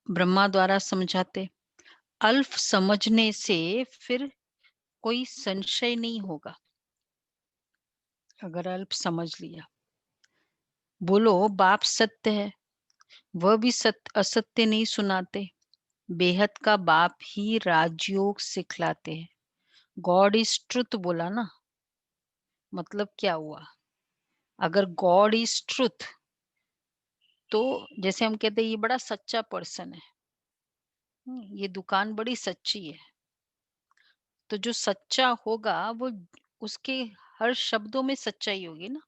ब्रह्मा द्वारा समझाते। अल्प समझने से फिर कोई संशय नहीं होगा। अगर अल्प समझ लिया, बोलो बाप सत्य है, वह भी सत्य असत्य नहीं सुनाते। बेहद का बाप ही राजयोग सिखलाते हैं। गॉड इज ट्रुथ बोला ना, मतलब क्या हुआ? अगर गॉड इज ट्रुथ, तो जैसे हम कहते हैं ये बड़ा सच्चा पर्सन है, ये दुकान बड़ी सच्ची है, तो जो सच्चा होगा वो उसके हर शब्दों में सच्चाई होगी ना।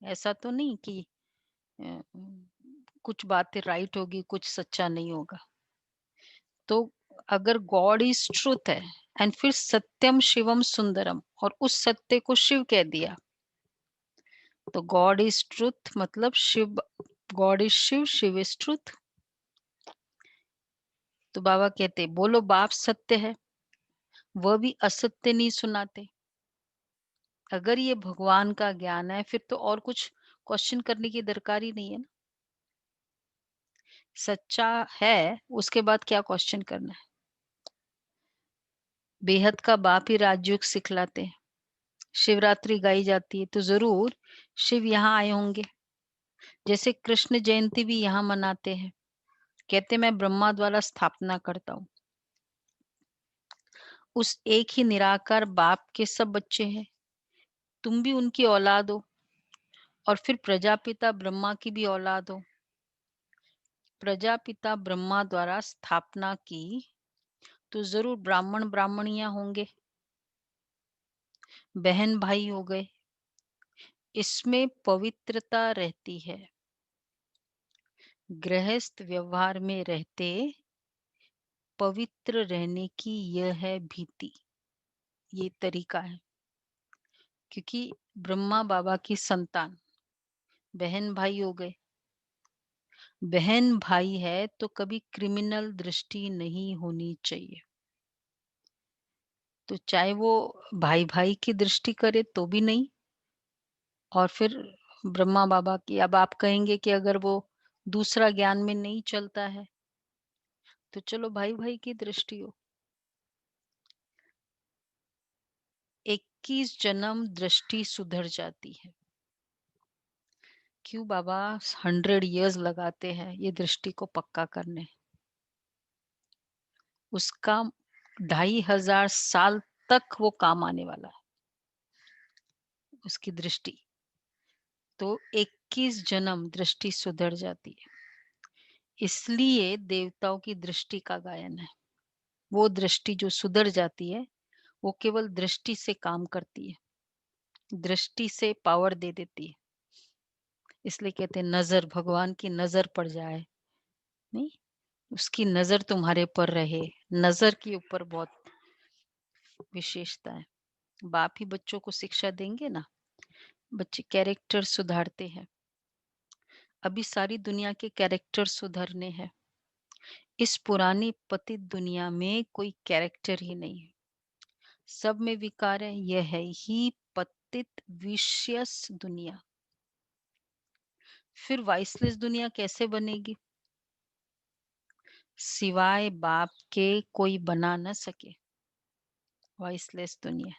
ऐसा तो नहीं कि अ, कुछ बातें राइट होगी, कुछ सच्चा नहीं होगा। तो अगर गॉड इज ट्रूथ है एंड फिर सत्यम शिवम सुंदरम, और उस सत्य को शिव कह दिया, तो गॉड इज ट्रूथ मतलब Shiva, God is Shiva, Shiva is truth. तो बाबा कहते बोलो बाप सत्य है, वह भी असत्य नहीं सुनाते। अगर ये भगवान का ज्ञान है फिर तो और कुछ क्वेश्चन करने की दरकार ही नहीं है ना। सच्चा है, उसके बाद क्या क्वेश्चन करना है? बेहद का बाप ही राजयोग सिखलाते हैं। शिवरात्रि गाई जाती है तो जरूर शिव यहाँ आए होंगे। जैसे कृष्ण जयंती भी यहाँ मनाते हैं, कहते मैं ब्रह्मा द्वारा स्थापना करता हूँ। उस एक ही निराकार बाप के सब बच्चे हैं, तुम भी उनकी औलाद हो, और फिर प्रजापिता ब्रह्मा की भी औलाद हो। प्रजापिता ब्रह्मा द्वारा स्थापना की तो जरूर ब्राह्मण ब्राह्मणियां होंगे, बहन भाई हो गए। इसमें पवित्रता रहती है। गृहस्थ व्यवहार में रहते पवित्र रहने की यह है भीति, ये तरीका है। क्योंकि ब्रह्मा बाबा की संतान बहन भाई हो गए। बहन भाई है तो कभी क्रिमिनल दृष्टि नहीं होनी चाहिए। तो चाहे वो भाई भाई की दृष्टि करे तो भी नहीं, और फिर ब्रह्मा बाबा की, अब आप कहेंगे कि अगर वो दूसरा ज्ञान में नहीं चलता है तो चलो भाई भाई की दृष्टि हो। 21 जन्म दृष्टि सुधर जाती है। क्यों बाबा 100 इयर्स लगाते हैं ये दृष्टि को पक्का करने? उसका 2500 साल तक वो काम आने वाला है, उसकी दृष्टि। तो 21 जन्म दृष्टि सुधर जाती है। इसलिए देवताओं की दृष्टि का गायन है। वो दृष्टि जो सुधर जाती है वो केवल दृष्टि से काम करती है, दृष्टि से पावर दे देती है। इसलिए कहते हैं नजर, भगवान की नजर पड़ जाए, नहीं, उसकी नजर तुम्हारे पर रहे। नजर के ऊपर बहुत विशेषता है। बाप ही बच्चों को शिक्षा देंगे ना, बच्चे कैरेक्टर सुधारते हैं। अभी सारी दुनिया के कैरेक्टर सुधरने हैं। इस पुरानी पतित दुनिया में कोई कैरेक्टर ही नहीं है, सब में विकार है। यह है ही पतित विशेष दुनिया। फिर वाइसलेस दुनिया कैसे बनेगी? सिवाय बाप के कोई बना न सके वाइसलेस दुनिया।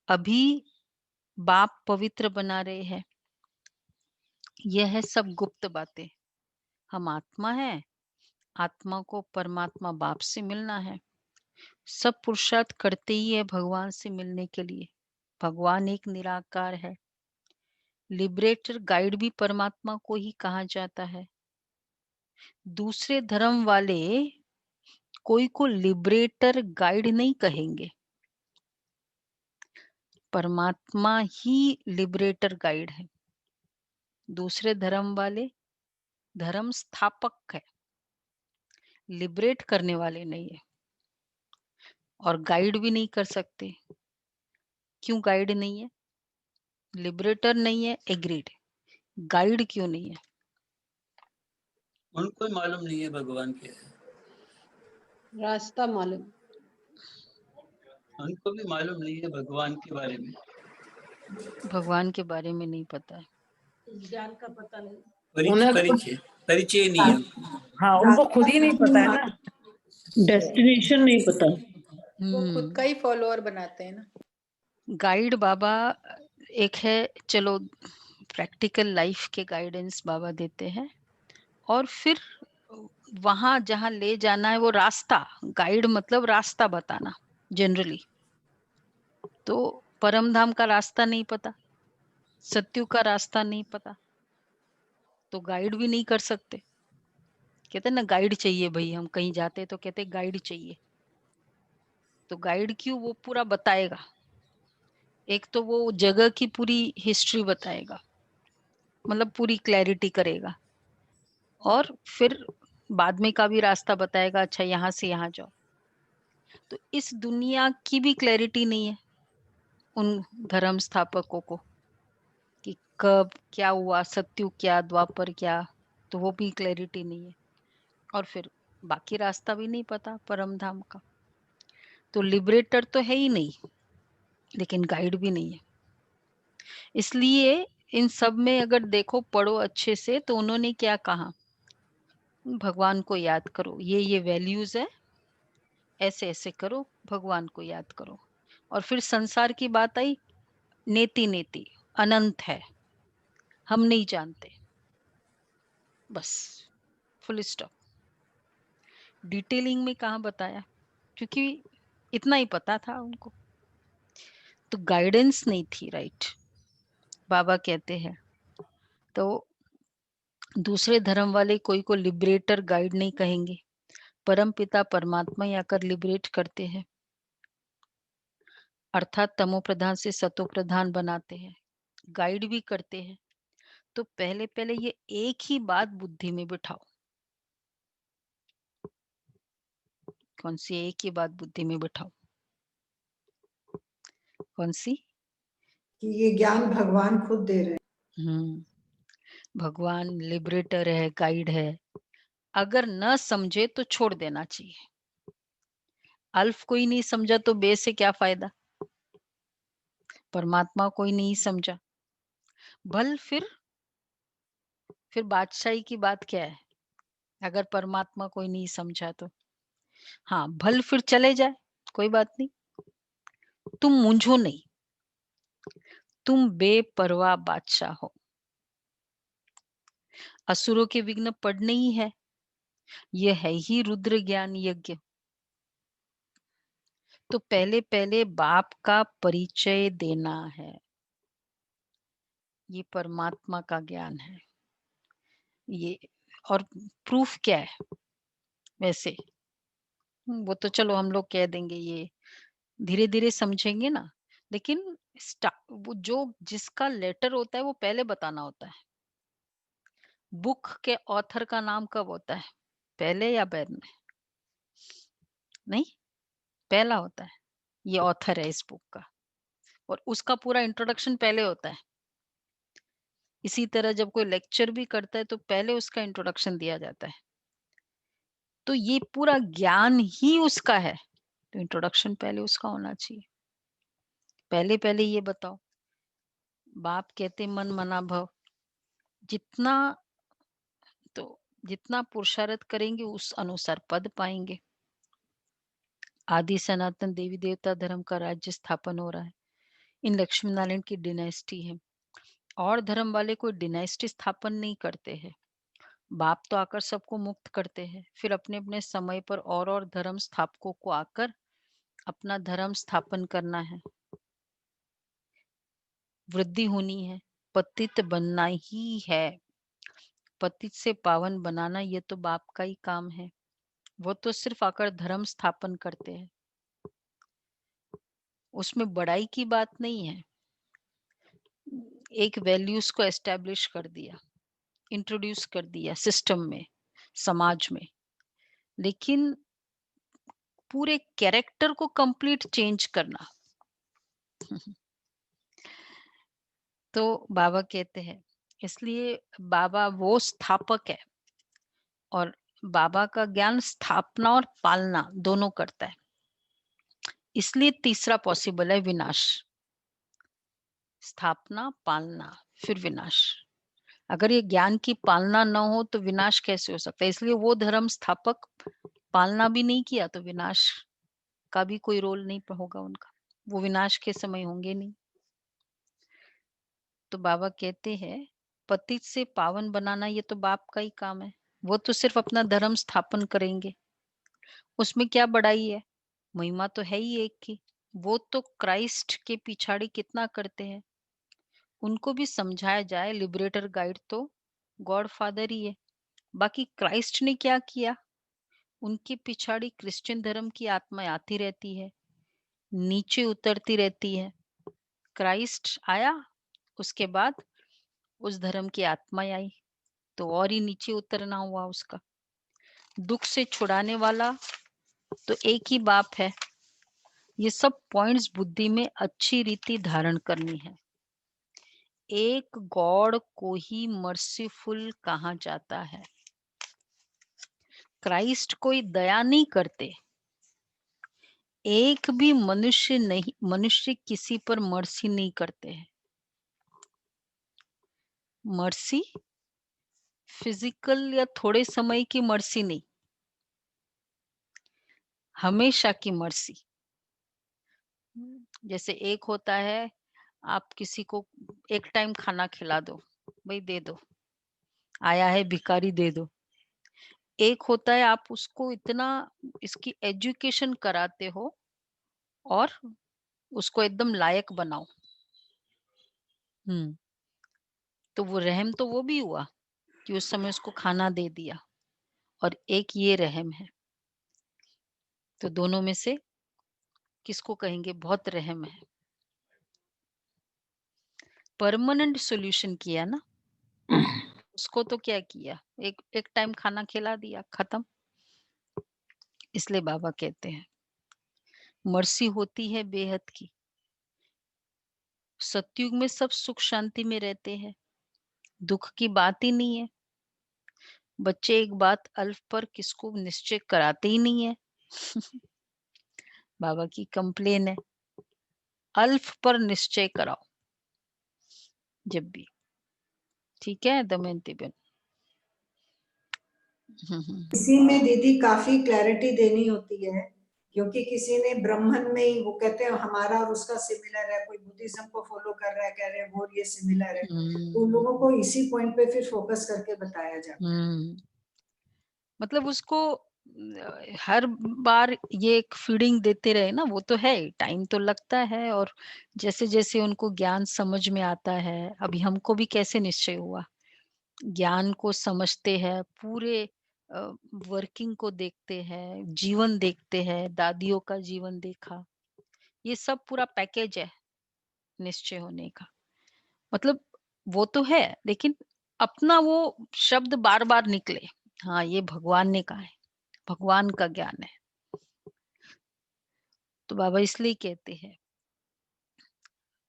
अभी बाप पवित्र बना रहे हैं। यह है सब गुप्त बातें। हम आत्मा है, आत्मा को परमात्मा बाप से मिलना है। सब पुरुषार्थ करते ही है भगवान से मिलने के लिए। भगवान एक निराकार है। लिबरेटर गाइड भी परमात्मा को ही कहा जाता है। दूसरे धर्म वाले कोई को लिबरेटर गाइड नहीं कहेंगे, परमात्मा ही लिबरेटर गाइड है। दूसरे धर्म वाले धर्म स्थापक है, लिबरेट करने वाले नहीं है, और गाइड भी नहीं कर सकते। क्यों गाइड नहीं है? लिबरेटर नहीं है, एग्रीड। गाइड क्यों नहीं है? उनको मालूम नहीं है भगवान क्या है, रास्ता मालूम, उनको भी मालूम नहीं है भगवान के बारे में। भगवान के बारे में नहीं पता है। ज्ञान का पता नहीं, परिचय परिचय नहीं है। हाँ, उनको खुद ही नहीं पता है ना, डेस्टिनेशन नहीं पता। वो खुद का ही फॉलोअर बनाते हैं ना। गाइड बाबा एक है, चलो प्रैक्टिकल लाइफ के गाइडेंस बाबा देते हैं, और फिर वहां जहां ले जाना है वो रास्ता, गाइड मतलब रास्ता बताना जनरली। तो परम धाम का रास्ता नहीं पता, सत्यु का रास्ता नहीं पता, तो गाइड भी नहीं कर सकते। कहते ना गाइड चाहिए भाई, हम कहीं जाते तो कहते गाइड चाहिए। तो गाइड क्यों, वो पूरा बताएगा। एक तो वो जगह की पूरी हिस्ट्री बताएगा, मतलब पूरी क्लैरिटी करेगा, और फिर बाद में का भी रास्ता बताएगा, अच्छा यहाँ से यहाँ जाओ। तो इस दुनिया की भी क्लैरिटी नहीं है उन धर्म स्थापकों को कि कब क्या हुआ, सत्यु क्या, द्वापर क्या, तो वो भी क्लैरिटी नहीं है। और फिर बाकी रास्ता भी नहीं पता परम धाम का। तो लिबरेटर तो है ही नहीं, लेकिन गाइड भी नहीं है। इसलिए इन सब में अगर देखो, पढ़ो अच्छे से, तो उन्होंने क्या कहा, भगवान को याद करो, ये वैल्यूज है, ऐसे ऐसे करो, भगवान को याद करो। और फिर संसार की बात आई, नेति नेति, अनंत है, हम नहीं जानते, बस फुल स्टॉप। डिटेलिंग में कहाँ बताया, क्योंकि इतना ही पता था उनको, तो गाइडेंस नहीं थी, राइट। बाबा कहते हैं तो दूसरे धर्म वाले कोई को लिबरेटर गाइड नहीं कहेंगे, परम पिता परमात्मा ही आकर लिबरेट करते हैं, अर्थात तमो प्रधान से सतो प्रधान बनाते हैं, गाइड भी करते हैं। तो पहले पहले ये एक ही बात बुद्धि में बिठाओ। कौन सी एक ही बात बुद्धि में बिठाओ? कौन सी? कि ये ज्ञान भगवान खुद दे रहे हैं। भगवान लिबरेटर है, गाइड है। अगर न समझे तो छोड़ देना चाहिए। अल्फ कोई नहीं समझा तो बे से क्या फायदा? परमात्मा कोई नहीं समझा, भल फिर बादशाही की बात क्या है? अगर परमात्मा कोई नहीं समझा तो हाँ, भल फिर चले जाए, कोई बात नहीं, तुम मुंझो नहीं, तुम बेपरवाह बादशाह हो। असुरों के विघ्न पड़ने ही है, यह है ही रुद्र ज्ञान यज्ञ। तो पहले पहले बाप का परिचय देना है, ये परमात्मा का ज्ञान है ये। और प्रूफ क्या है वैसे? वो तो चलो हम लोग कह देंगे, ये धीरे धीरे समझेंगे ना। लेकिन वो जो जिसका लेटर होता है वो पहले बताना होता है। बुक के ऑथर का नाम कब होता है, पहले या बाद में? नहीं, पहला होता है, ये ऑथर है इस बुक का, और उसका पूरा इंट्रोडक्शन पहले होता है। इसी तरह जब कोई लेक्चर भी करता है तो पहले उसका इंट्रोडक्शन दिया जाता है। तो ये पूरा ज्ञान ही उसका है, तो इंट्रोडक्शन पहले उसका होना चाहिए। पहले पहले ये बताओ। बाप कहते मन मना भव, जितना तो जितना पुरुषार्थ करेंगे उस अनुसार पद पाएंगे। आदि सनातन देवी देवता धर्म का राज्य स्थापन हो रहा है, इन लक्ष्मी नारायण की डिनेस्टी है। और धर्म वाले कोई डिनेस्टी स्थापन नहीं करते हैं, बाप तो आकर सबको मुक्त करते हैं, फिर अपने अपने समय पर और धर्म स्थापकों को आकर अपना धर्म स्थापन करना है, वृद्धि होनी है, पतित बनना ही है। पतित से पावन बनाना ये तो बाप का ही काम है, वो तो सिर्फ आकर धर्म स्थापन करते हैं, उसमें बड़ाई की बात नहीं है। एक वैल्यूज को एस्टेब्लिश कर दिया, इंट्रोड्यूस कर दिया सिस्टम में, समाज में, लेकिन पूरे कैरेक्टर को कंप्लीट चेंज करना। तो बाबा कहते हैं, इसलिए बाबा वो स्थापक है, और बाबा का ज्ञान स्थापना और पालना दोनों करता है। इसलिए तीसरा पॉसिबल है, विनाश। स्थापना, पालना, फिर विनाश। अगर ये ज्ञान की पालना न हो तो विनाश कैसे हो सकता है? इसलिए वो धर्म स्थापक पालना भी नहीं किया तो विनाश का भी कोई रोल नहीं होगा उनका, वो विनाश के समय होंगे नहीं। तो बाबा कहते हैं पतित से पावन बनाना ये तो बाप का ही काम है, वो तो सिर्फ अपना धर्म स्थापन करेंगे, उसमें क्या बड़ाई है, महिमा तो है ही एक की। वो तो क्राइस्ट के पिछाड़ी कितना करते हैं, उनको भी समझाया जाए। लिबरेटर गाइड तो गॉड फादर ही है, बाकी क्राइस्ट ने क्या किया, उनके पिछाड़ी क्रिश्चियन धर्म की आत्मा आती रहती है, नीचे उतरती रहती है। क्राइस्ट आया, उसके बाद उस धर्म की आत्मा आई, तो और ही नीचे उतरना हुआ उसका। दुख से छुड़ाने वाला तो एक ही बाप है। ये सब पॉइंट्स बुद्धि में अच्छी रीति धारण करनी है। एक गॉड को ही मर्सीफुल कहा जाता है। क्राइस्ट कोई दया नहीं करते, एक भी मनुष्य नहीं, मनुष्य किसी पर मर्सी नहीं करते हैं। मर्सी फिजिकल या थोड़े समय की मर्सी नहीं, हमेशा की मर्सी। जैसे एक होता है, आप किसी को एक टाइम खाना खिला दो, भाई दे दो, आया है भिखारी दे दो। एक होता है आप उसको इतना इसकी एजुकेशन कराते हो और उसको एकदम लायक बनाओ। तो वो रहम तो वो भी हुआ कि उस समय उसको खाना दे दिया, और एक ये रहम है। तो दोनों में से किसको कहेंगे बहुत रहम है? परमानेंट सॉल्यूशन किया ना, उसको तो क्या किया, एक एक टाइम खाना खिला दिया, खत्म। इसलिए बाबा कहते हैं मर्सी होती है बेहद की। सतयुग में सब सुख शांति में रहते हैं, दुख की बात ही नहीं है। बच्चे एक बात अल्फ पर किसको निश्चय कराते ही नहीं है। बाबा की कंप्लेन है, अल्फ पर निश्चय कराओ जब भी। ठीक है दमयंती बहन? इसी में दीदी काफी क्लैरिटी देनी होती है, क्योंकि किसी ने ब्राह्मण में ही, वो कहते हैं हमारा और उसका सिमिलर है, कोई बुद्धिज्म को फॉलो कर रहा है, कह रहे हैं वो ये सिमिलर है, तो उन लोगों को इसी पॉइंट पे फिर फोकस करके बताया जाता है। मतलब उसको हर बार ये एक फीडिंग देते रहे ना, वो तो है, टाइम तो लगता है, और जैसे जैसे उनको ज्ञान समझ में आता है। अभी हमको भी कैसे निश्चय हुआ, ज्ञान को समझते हैं, पूरे वर्किंग को देखते हैं, जीवन देखते हैं, दादियों का जीवन देखा, ये सब पूरा पैकेज है निश्चय होने का। मतलब वो तो है, लेकिन अपना वो शब्द बार बार निकले, हाँ ये भगवान ने कहा है, भगवान का ज्ञान है। तो बाबा इसलिए कहते हैं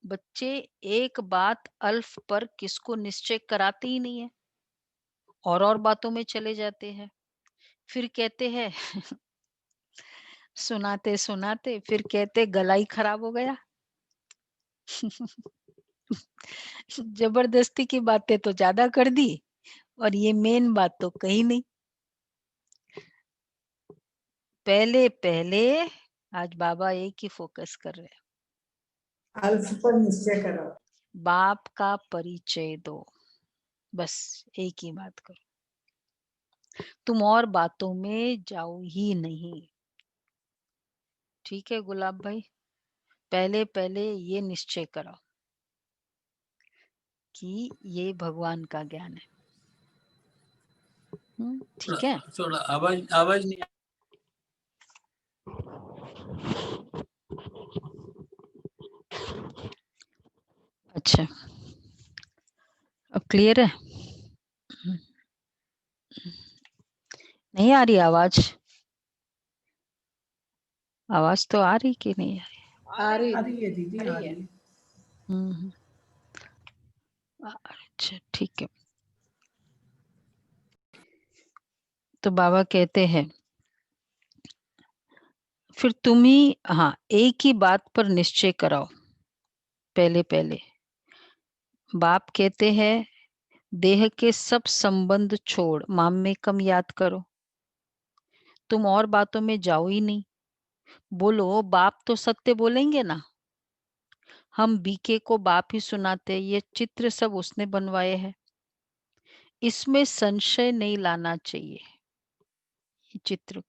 बच्चे एक बात अल्फ पर किसको निश्चय कराते ही नहीं है, और बातों में चले जाते हैं। फिर कहते हैं सुनाते सुनाते फिर कहते गला ही खराब हो गया। जबरदस्ती की बातें तो ज्यादा कर दी, और ये मेन बात तो कही नहीं। पहले पहले आज बाबा एक ही फोकस कर रहे हैं, अल्फ पर निश्चय करो, बाप का परिचय दो, बस एक ही बात करो, तुम और बातों में जाओ ही नहीं। ठीक है गुलाब भाई, पहले पहले ये निश्चय करो कि ये भगवान का ज्ञान है। ठीक है। थोड़ा आवाज आवाज नहीं। अच्छा, अब क्लियर है? नहीं आ रही आवाज? आवाज तो आ रही कि नहीं आ रही? आ रही है दीदी, आ रही है। अच्छा ठीक है। तो बाबा कहते हैं फिर तुम ही, हाँ एक ही बात पर निश्चय कराओ। पहले पहले बाप कहते हैं देह के सब संबंध छोड़ मामेकम याद करो। तुम और बातों में जाओ ही नहीं। बोलो बाप तो सत्य बोलेंगे ना। हम बीके को बाप ही सुनाते, ये चित्र सब उसने बनवाए हैं। इसमें संशय नहीं लाना चाहिए। ये चित्र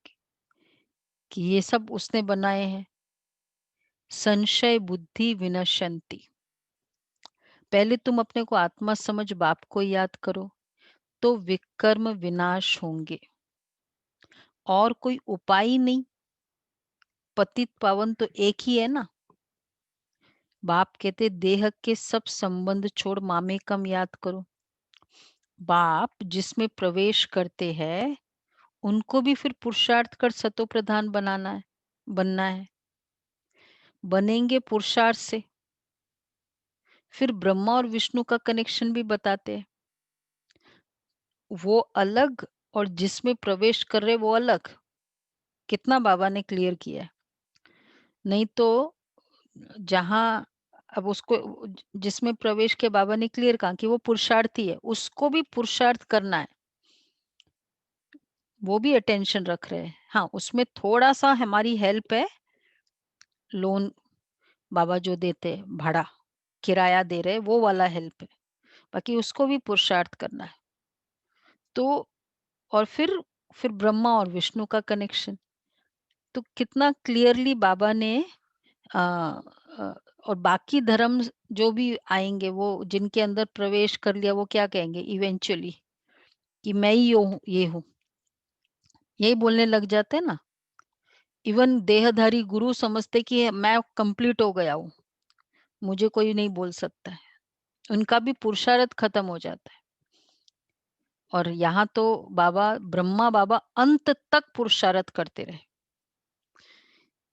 कि ये सब उसने बनाए हैं। संशय बुद्धि विनश्यन्ति। पहले तुम अपने को आत्मा समझ बाप को याद करो, तो विकर्म विनाश होंगे। और कोई उपाय ही नहीं। पतित पावन तो एक ही है ना। बाप कहते देह के सब संबंध छोड़ मामेकम याद करो। बाप जिसमें प्रवेश करते हैं उनको भी फिर पुरुषार्थ कर सतो प्रधान बनना है। बनेंगे पुरुषार्थ से। फिर ब्रह्मा और विष्णु का कनेक्शन भी बताते हैं। वो अलग और जिसमें प्रवेश कर रहे वो अलग। कितना बाबा ने क्लियर किया है। नहीं तो जहां अब उसको जिसमें प्रवेश के बाबा ने क्लियर कहा कि वो पुरुषार्थी है, उसको भी पुरुषार्थ करना है। वो भी अटेंशन रख रहे हैं। हाँ, उसमें थोड़ा सा हमारी हेल्प है। लोन बाबा जो देते हैं, भाड़ा किराया दे रहे, वो वाला हेल्प है। बाकी उसको भी पुरुषार्थ करना है। तो और फिर ब्रह्मा और विष्णु का कनेक्शन। तो कितना क्लियरली बाबा ने आ, आ, और बाकी धर्म जो भी आएंगे वो जिनके अंदर प्रवेश कर लिया वो क्या कहेंगे इवेंचुअली कि मैं ही ये हूँ। यही बोलने लग जाते हैं ना। इवन देहधारी गुरु समझते कि मैं कंप्लीट हो गया हूँ, मुझे कोई नहीं बोल सकता है। उनका भी पुरुषार्थ खत्म हो जाता है। और यहाँ तो ब्रह्मा बाबा अंत तक पुरुषार्थ करते रहे।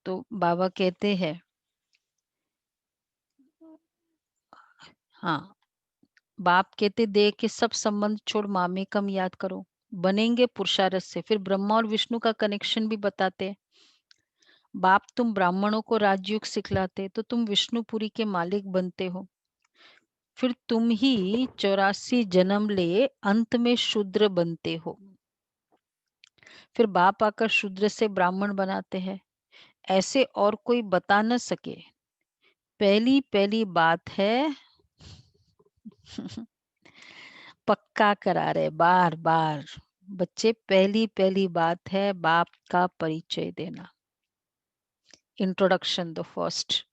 तो बाबा कहते हैं हाँ, बाप कहते देह के सब संबंध छोड़ मामेकम याद करो, बनेंगे पुरुषार्थ से। फिर ब्रह्मा और विष्णु का कनेक्शन भी बताते हैं। बाप तुम ब्राह्मणों को राजयोग सिखलाते तो तुम विष्णुपुरी के मालिक बनते हो। फिर तुम ही 84 जन्म ले अंत में शूद्र बनते हो। फिर बाप आकर शूद्र से ब्राह्मण बनाते हैं। ऐसे और कोई बता न सके। पहली पहली बात है पक्का करा रहे बार बार बच्चे, पहली पहली बात है बाप का परिचय देना। Introduction the first.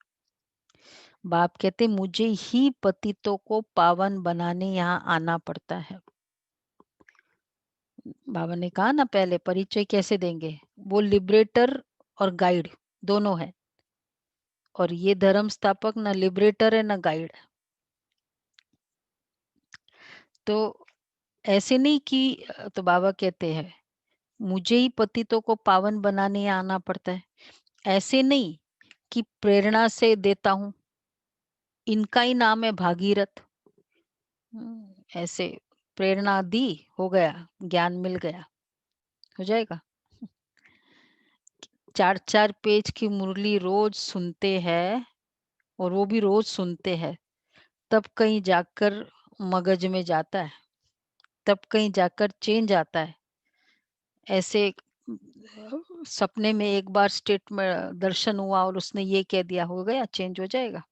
बाप कहते मुझे ही पतितों को पावन बनाने यहाँ आना पड़ता है। बाबा ने कहा ना पहले परिचय कैसे देंगे, वो लिबरेटर और गाइड दोनों है। और ये धर्म स्थापक ना लिबरेटर है ना गाइड। तो ऐसे नहीं कि तो बाबा कहते हैं मुझे ही पतितों को पावन बनाने आना पड़ता है। ऐसे नहीं कि प्रेरणा से देता हूं, इनका ही नाम है भागीरथ। ऐसे प्रेरणा दी, हो गया, ज्ञान मिल गया, हो जाएगा। 4-4 पेज की मुरली रोज सुनते हैं और वो भी रोज सुनते हैं, तब कहीं जाकर मगज में जाता है, तब कहीं जाकर चेंज आता है। ऐसे सपने में एक बार स्टेट में दर्शन हुआ और उसने ये कह दिया, हो गया, चेंज हो जाएगा।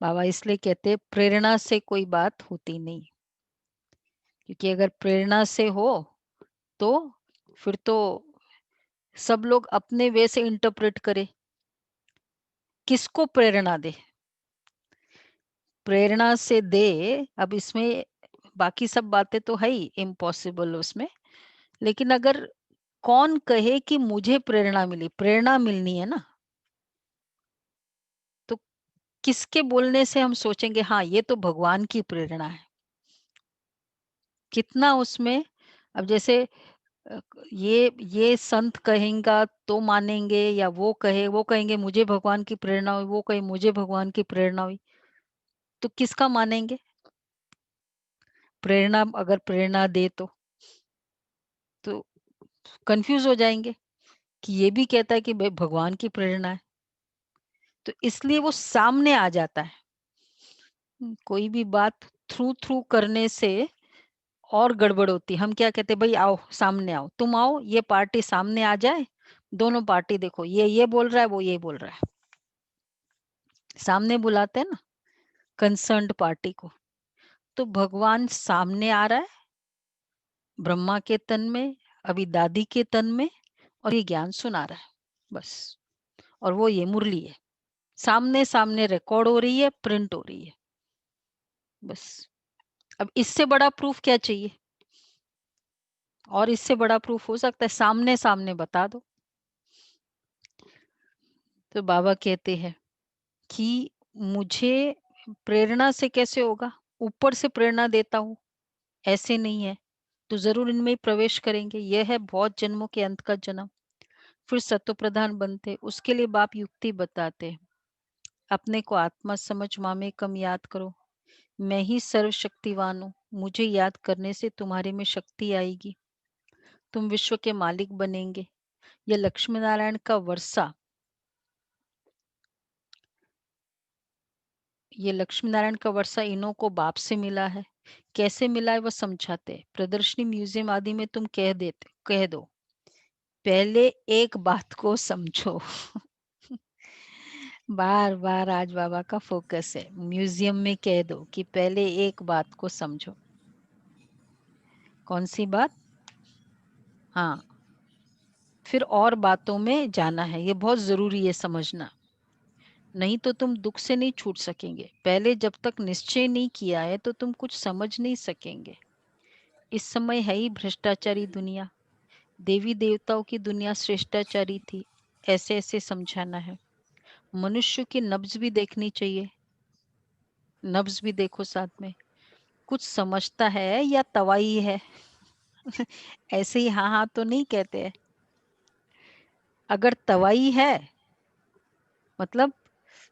बाबा इसलिए कहते प्रेरणा से कोई बात होती नहीं। क्योंकि अगर प्रेरणा से हो तो फिर तो सब लोग अपने वे से इंटरप्रेट करे। किसको प्रेरणा दे? प्रेरणा से दे। अब इसमें बाकी सब बातें तो है ही इम्पॉसिबल उसमें, लेकिन अगर कौन कहे कि मुझे प्रेरणा मिली, प्रेरणा मिलनी है ना, तो किसके बोलने से हम सोचेंगे हाँ ये तो भगवान की प्रेरणा है। कितना उसमें अब जैसे ये संत कहेगा तो मानेंगे, या वो कहेंगे मुझे भगवान की प्रेरणा हुई, वो कहे मुझे भगवान की प्रेरणा हुई, तो किसका मानेंगे? प्रेरणा अगर प्रेरणा दे तो कंफ्यूज हो जाएंगे कि ये भी कहता है कि भाई भगवान की प्रेरणा है। तो इसलिए वो सामने आ जाता है। कोई भी बात थ्रू थ्रू करने से और गड़बड़ होती है। हम क्या कहते हैं, भाई आओ सामने आओ, तुम आओ, ये पार्टी सामने आ जाए, दोनों पार्टी देखो, ये बोल रहा है, वो ये बोल रहा है, सामने बुलाते हैं ना कंसर्न्ड पार्टी को। तो भगवान सामने आ रहा है, ब्रह्मा के तन में, अभी दादी के तन में, और ये ज्ञान सुना रहा है बस। और वो ये मुरली है, सामने सामने रिकॉर्ड हो रही है, प्रिंट हो रही है बस। अब इससे बड़ा प्रूफ क्या चाहिए? और इससे बड़ा प्रूफ हो सकता है? सामने सामने बता दो। तो बाबा कहते हैं कि मुझे प्रेरणा से कैसे होगा, ऊपर से प्रेरणा देता हूं, ऐसे नहीं है, तो जरूर इनमें ही प्रवेश करेंगे। यह है बहुत जन्मों के अंत का जन्म, फिर सत्व प्रधान बनते। उसके लिए बाप युक्ति बताते हैं, अपने को आत्मा समझ, मामे कम याद करो, मैं ही सर्वशक्तिवान हूँ, मुझे याद करने से तुम्हारे में शक्ति आएगी, तुम विश्व के मालिक बनेंगे। यह लक्ष्मी नारायण का वर्षा, ये लक्ष्मी नारायण का वर्षा इन्हों को बाप से मिला है। कैसे मिला है वह समझाते हैं। प्रदर्शनी, म्यूजियम आदि में तुम कह दो, पहले एक बात को समझो। बार बार आज बाबा का फोकस है, म्यूजियम में कह दो कि पहले एक बात को समझो। कौन सी बात? हाँ, फिर और बातों में जाना है, ये बहुत जरूरी है समझना, नहीं तो तुम दुख से नहीं छूट सकेंगे। पहले जब तक निश्चय नहीं किया है तो तुम कुछ समझ नहीं सकेंगे। इस समय है ही भ्रष्टाचारी दुनिया, देवी देवताओं की दुनिया श्रेष्ठाचारी थी, ऐसे ऐसे समझाना है। मनुष्य की नब्ज भी देखनी चाहिए, नब्ज भी देखो साथ में, कुछ समझता है या तवाई है। ऐसे ही हाँ हाँ तो नहीं कहते हैं। अगर तवाई है मतलब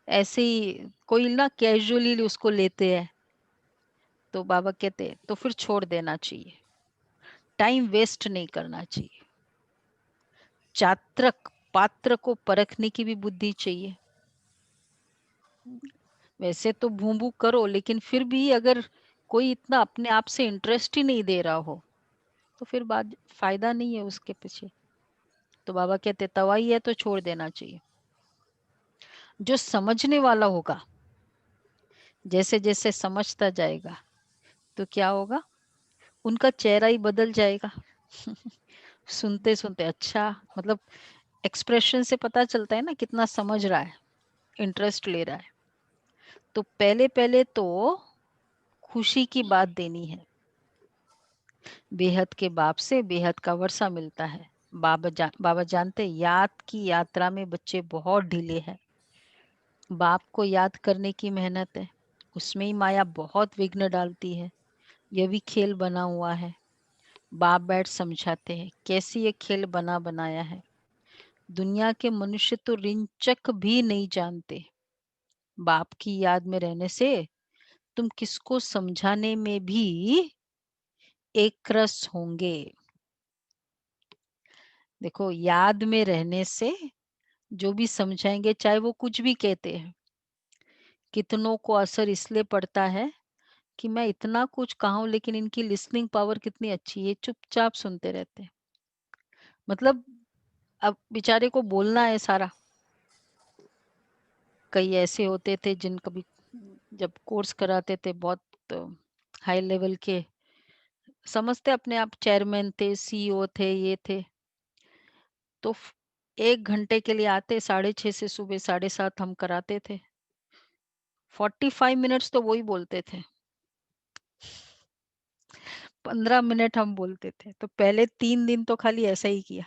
ऐसे ही कोई ना कैजुअली उसको लेते हैं, तो बाबा कहते हैं तो फिर छोड़ देना चाहिए, टाइम वेस्ट नहीं करना चाहिए। चात्रक पात्र को परखने की भी बुद्धि चाहिए। वैसे तो भूबू करो, लेकिन फिर भी अगर कोई इतना अपने आप से इंटरेस्ट ही नहीं दे रहा हो तो फिर बात फायदा नहीं है उसके पीछे। तो बाबा कहते तवाई है तो छोड़ देना चाहिए। जो समझने वाला होगा, जैसे जैसे समझता जाएगा तो क्या होगा, उनका चेहरा ही बदल जाएगा। सुनते सुनते अच्छा, मतलब एक्सप्रेशन से पता चलता है ना कितना समझ रहा है, इंटरेस्ट ले रहा है। तो पहले पहले तो खुशी की बात देनी है। बेहद के बाप से बेहद का वर्षा मिलता है। बाबा जानते याद की यात्रा में बच्चे बहुत ढीले हैं। बाप को याद करने की मेहनत है, उसमें ही माया बहुत विघ्न डालती है। यह भी खेल बना हुआ है। बाप बैठ समझाते हैं कैसे ये खेल बना बनाया है। दुनिया के मनुष्य तो रिंचक भी नहीं जानते। बाप की याद में रहने से तुम किसको समझाने में भी एक रस होंगे। देखो, याद में रहने से जो भी समझाएंगे, चाहे वो कुछ भी कहते हैं, कितनों को असर इसलिए पड़ता है कि मैं इतना कुछ कहूं लेकिन इनकी लिसनिंग पावर कितनी अच्छी है, चुपचाप सुनते रहते हैं। मतलब अब बेचारे को बोलना है सारा। कई ऐसे होते थे जिन कभी जब कोर्स कराते थे, बहुत हाई लेवल के, समझते अपने आप चेयरमैन थे, सीईओ थे, ये थे, तो 1 घंटे के लिए आते, 6:30 से सुबह 7:30 हम कराते थे, 45 मिनट्स तो वही बोलते थे, 15 मिनट हम बोलते थे। तो पहले 3 दिन तो खाली ऐसा ही किया,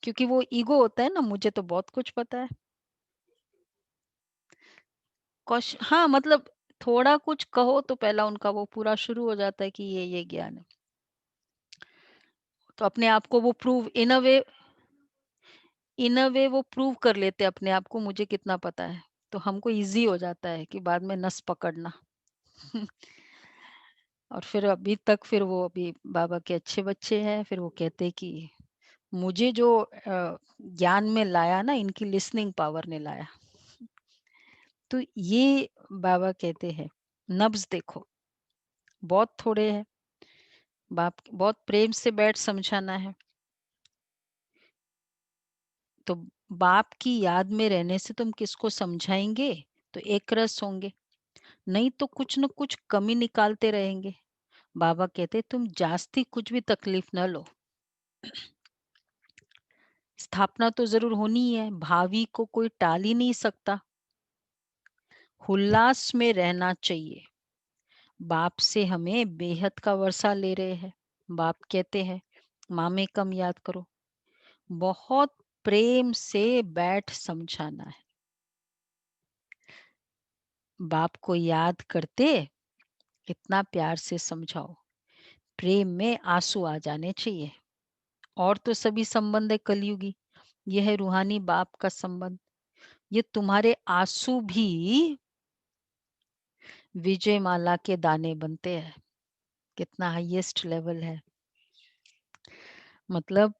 क्योंकि वो ईगो होता है ना, मुझे तो बहुत कुछ पता है। हाँ, मतलब थोड़ा कुछ कहो तो पहला उनका वो पूरा शुरू हो जाता है कि ये ज्ञान है। तो अपने आप को वो प्रूव इन अ वे वो प्रूव कर लेते अपने आप को, मुझे कितना पता है। तो हमको इजी हो जाता है कि बाद में नस पकड़ना। और फिर अभी तक फिर वो अभी बाबा के अच्छे बच्चे हैं, फिर वो कहते कि मुझे जो ज्ञान में लाया ना, इनकी लिसनिंग पावर ने लाया। तो ये बाबा कहते हैं नब्ज देखो, बहुत थोड़े है, बाप बहुत प्रेम से बैठ समझाना है। तो बाप की याद में रहने से तुम किसको समझाएंगे? तो एक रस होंगे, नहीं तो कुछ न कुछ कमी निकालते रहेंगे। बाबा कहते तुम जास्ती कुछ भी तकलीफ न लो, स्थापना तो जरूर होनी है, भावी को कोई टाल ही नहीं सकता। उल्लास में रहना चाहिए। बाप से हमें बेहद का वर्षा ले रहे हैं। बाप कहते हैं मामे कम याद करो, बहुत प्रेम से बैठ समझाना है। बाप को याद करते कितना प्यार से समझाओ, प्रेम में आंसू आ जाने चाहिए। और तो सभी संबंध है कलयुगी, यह है रूहानी बाप का संबंध। ये तुम्हारे आंसू भी विजय माला के दाने बनते हैं। कितना हाईएस्ट लेवल है, मतलब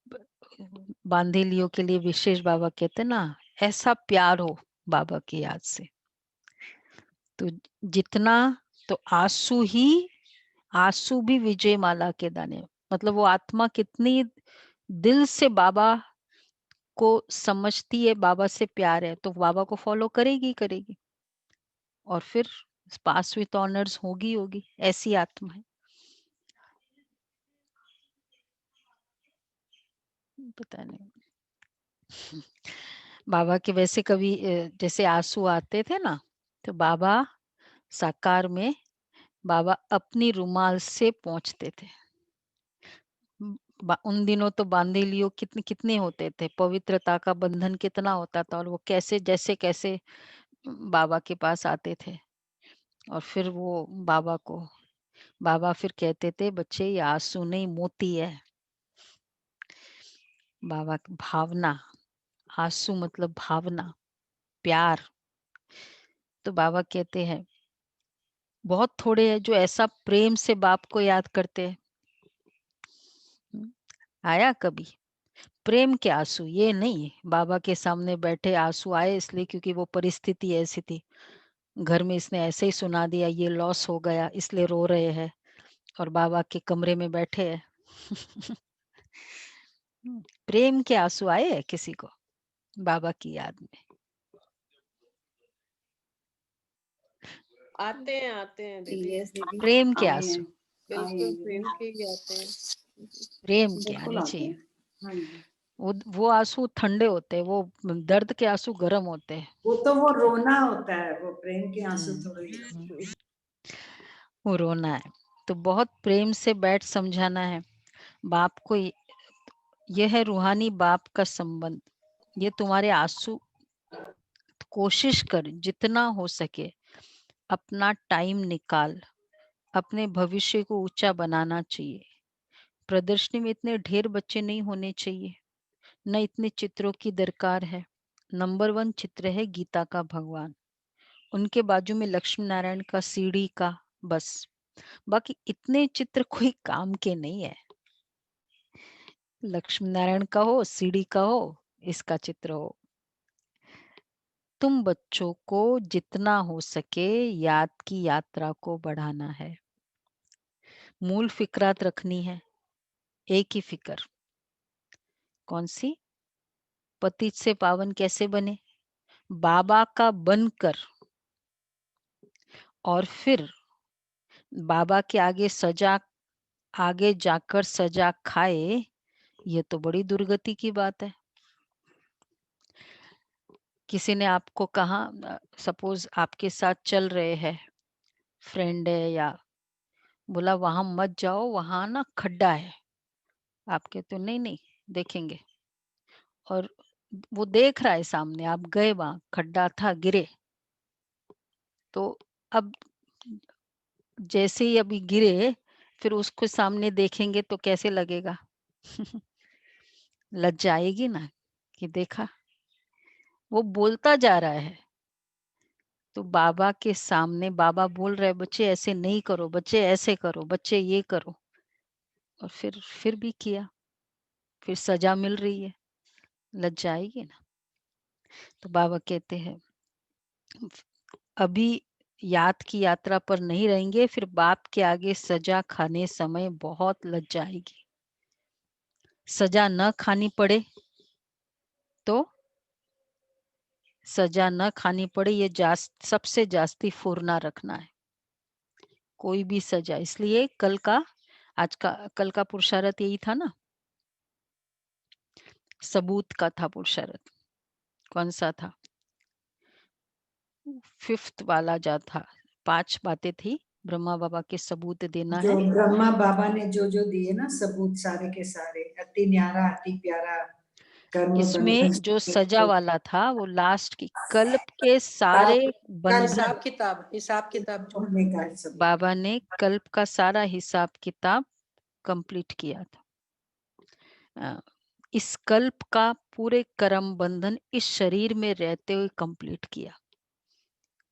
बांधेलियों के लिए विशेष बाबा कहते ना, ऐसा प्यार हो बाबा की याद से। तो जितना, तो आंसू भी विजय माला के दाने, मतलब वो आत्मा कितनी दिल से बाबा को समझती है, बाबा से प्यार है, तो बाबा को फॉलो करेगी और फिर पास विथ ऑनर्स होगी, ऐसी आत्मा है। पता नहीं बाबा के वैसे कभी जैसे आंसू आते थे ना, तो बाबा साकार में बाबा अपनी रुमाल से पहुंचते थे। उन दिनों तो बांधेलियो कितने कितने होते थे, पवित्रता का बंधन कितना होता था, और वो कैसे जैसे कैसे बाबा के पास आते थे। और फिर वो बाबा फिर कहते थे बच्चे ये आंसू नहीं मोती है। बाबा की भावना, आंसू मतलब भावना, प्यार। तो बाबा कहते हैं बहुत थोड़े हैं जो ऐसा प्रेम से बाप को याद करते हैं। आया कभी प्रेम के आंसू? ये नहीं बाबा के सामने बैठे आंसू आए इसलिए क्योंकि वो परिस्थिति ऐसी थी, घर में इसने ऐसे ही सुना दिया, ये लॉस हो गया इसलिए रो रहे हैं, और बाबा के कमरे में बैठे हैं प्रेम के आंसू आए हैं किसी को बाबा की याद में? आते हैं दीदी, यस दीदी, प्रेम के आए आंसू, हैं, आए बिल्कुल हैं प्रेम दीदी, के ही आते हैं। प्रेम के बिल्कुल आने आते चाहिए। हैं। हाँ जी, वो आंसू ठंडे होते हैं, वो दर्द के आंसू गर्म होते हैं। वो तो वो रोना होता है, वो प्रेम के आंसू हम्म, थोड़ी होते हैं। हम्म, वो रोना है। तो बहुत प्रेम से बैठ समझाना है बाप को। यह है रूहानी बाप का संबंध। ये तुम्हारे आंसू, कोशिश कर जितना हो सके अपना टाइम निकाल, अपने भविष्य को ऊंचा बनाना चाहिए। प्रदर्शनी में इतने ढेर बच्चे नहीं होने चाहिए, न इतने चित्रों की दरकार है। नंबर 1 चित्र है गीता का भगवान, उनके बाजू में लक्ष्मी नारायण का सीढ़ी का, बस। बाकी इतने चित्र कोई काम के नहीं है। लक्ष्मी नारायण का हो, सीढ़ी का हो, इसका चित्र हो। तुम बच्चों को जितना हो सके याद की यात्रा को बढ़ाना है। मूल फिक्रात रखनी है, एक ही फिक्र। कौन सी? पतित से पावन कैसे बने, बाबा का बनकर, और फिर बाबा के आगे जाकर सजा खाए, ये तो बड़ी दुर्गति की बात है। किसी ने आपको कहा, सपोज आपके साथ चल रहे हैं, फ्रेंड है, या बोला वहां मत जाओ वहां ना खड्डा है, आप कहते हो नहीं नहीं देखेंगे, और वो देख रहा है सामने, आप गए वहां खड्डा था, गिरे, तो अब जैसे ही अभी गिरे फिर उसको सामने देखेंगे तो कैसे लगेगा लज्जा आएगी ना, कि देखा वो बोलता जा रहा है। तो बाबा के सामने बाबा बोल रहे बच्चे ऐसे नहीं करो, बच्चे ऐसे करो, बच्चे ये करो, और फिर भी किया, फिर सजा मिल रही है, लज्जा आएगी ना। तो बाबा कहते हैं अभी याद की यात्रा पर नहीं रहेंगे, फिर बाप के आगे सजा खाने समय बहुत लज्जा आएगी। सजा न खानी पड़े तो सजा न खानी पड़े, ये सबसे जास्ती फुरना रखना है। कोई भी सजा, इसलिए कल का पुरुषार्थ यही था ना, सबूत का था पुरुषार्थ। कौन सा था? 5th वाला जा था। 5 बातें थी। ब्रह्मा बाबा के सबूत देना जो है। ब्रह्मा बाबा ने जो दिए ना सबूत, सारे के सारे, अति न्यारा अति प्यारा कर्म इसमें बंधन जो सजा वाला था वो लास्ट की, कल्प के सारे बंधन, हिसाब किताब जो होने का सबूत। बाबा ने कल्प का सारा हिसाब किताब कंप्लीट किया था। इस कल्प का पूरे कर्म बंधन इस शरीर में रहते हुए कंप्लीट किया,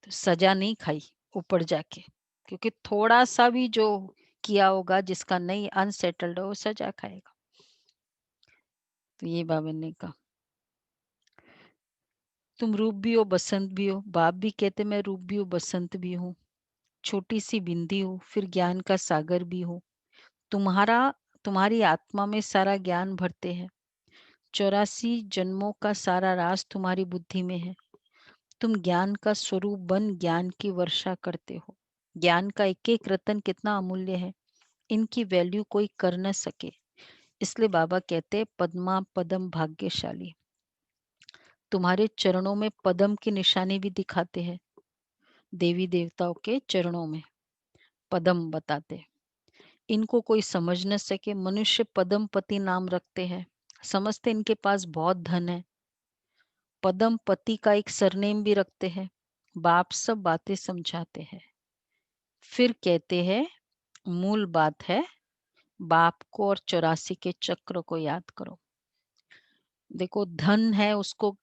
तो सजा नहीं खाई ऊपर जाके, क्योंकि थोड़ा सा भी जो किया होगा जिसका नहीं अनसेटल्ड हो, वो सजा खाएगा। तो ये बाबा ने कहा तुम रूप भी हो बसंत भी हो। बाप भी कहते मैं रूप भी हूँ बसंत भी हूँ, छोटी सी बिंदी हूँ, फिर ज्ञान का सागर भी हूँ। तुम्हारी आत्मा में सारा ज्ञान भरते हैं। 84 जन्मों का सारा राज तुम्हारी बुद्धि में है। तुम ज्ञान का स्वरूप बन ज्ञान की वर्षा करते हो। ज्ञान का एक एक रतन कितना अमूल्य है, इनकी वैल्यू कोई कर न सके। इसलिए बाबा कहते पद्मा पदम भाग्यशाली। तुम्हारे चरणों में पदम की निशानी भी दिखाते हैं। देवी देवताओं के चरणों में पदम बताते, इनको कोई समझ न सके। मनुष्य पदम पति नाम रखते हैं, समझते इनके पास बहुत धन है। पदम पति का एक सरनेम भी रखते हैं। बाप सब बातें समझाते हैं, फिर कहते हैं मूल बात है बाप को और 84 के चक्र को याद करो। देखो धन है उसको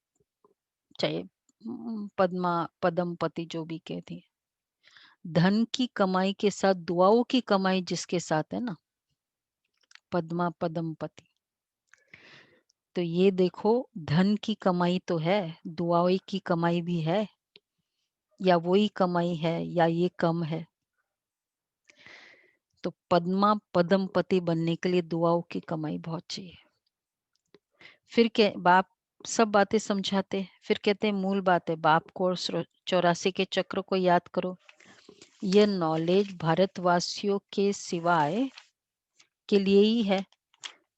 चाहिए, पदम पति जो भी कहती है, धन की कमाई के साथ दुआओं की कमाई जिसके साथ है ना, पद्मा पदम पति। तो ये देखो धन की कमाई तो है, दुआओं की कमाई भी है, या वही कमाई है या ये कम है। तो पद्मा पदम पति बनने के लिए दुआओं की कमाई बहुत चाहिए। फिर के बाप सब बातें समझाते हैं, फिर कहते हैं मूल बात है बाप को और 84 के चक्र को याद करो। यह नॉलेज भारतवासियों के सिवाय के लिए ही है।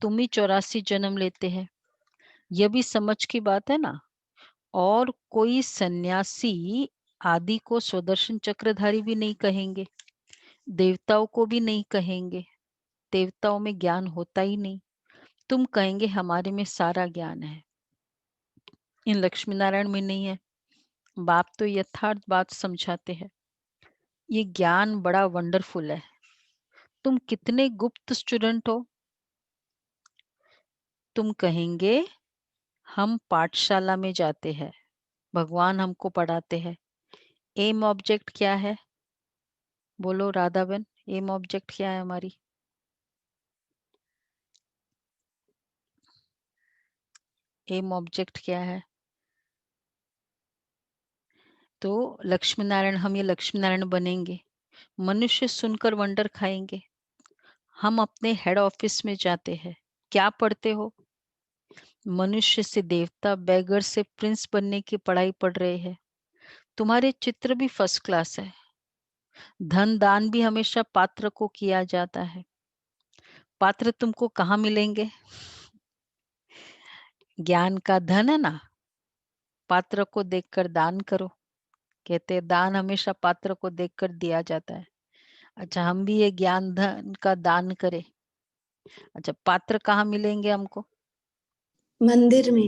तुम ही 84 जन्म लेते हैं, यह भी समझ की बात है ना। और कोई सन्यासी आदि को स्वदर्शन चक्रधारी भी नहीं कहेंगे, देवताओं को भी नहीं कहेंगे, देवताओं में ज्ञान होता ही नहीं। तुम कहेंगे हमारे में सारा ज्ञान है, इन लक्ष्मी नारायण में नहीं है। बाप तो यथार्थ बात समझाते हैं, ये ज्ञान बड़ा वंडरफुल है। तुम कितने गुप्त स्टूडेंट हो। तुम कहेंगे हम पाठशाला में जाते हैं, भगवान हमको पढ़ाते हैं। एम ऑब्जेक्ट क्या है? बोलो राधा बहन, एम ऑब्जेक्ट क्या है हमारी? एम ऑब्जेक्ट क्या है? तो लक्ष्मी नारायण, हम ये लक्ष्मी नारायण बनेंगे, मनुष्य सुनकर वंडर खाएंगे। हम अपने हेड ऑफिस में जाते हैं, क्या पढ़ते हो? मनुष्य से देवता, बैगर से प्रिंस बनने की पढ़ाई पढ़ रहे हैं। तुम्हारे चित्र भी फर्स्ट क्लास है। धन दान भी हमेशा पात्र को किया जाता है। पात्र तुमको कहाँ मिलेंगे? ज्ञान का धन है ना, पात्र को देखकर दान करो। कहते हैं दान हमेशा पात्र को देखकर दिया जाता है। अच्छा, हम भी ये ज्ञान धन का दान करें। अच्छा, पात्र कहाँ मिलेंगे हमको? मंदिर में।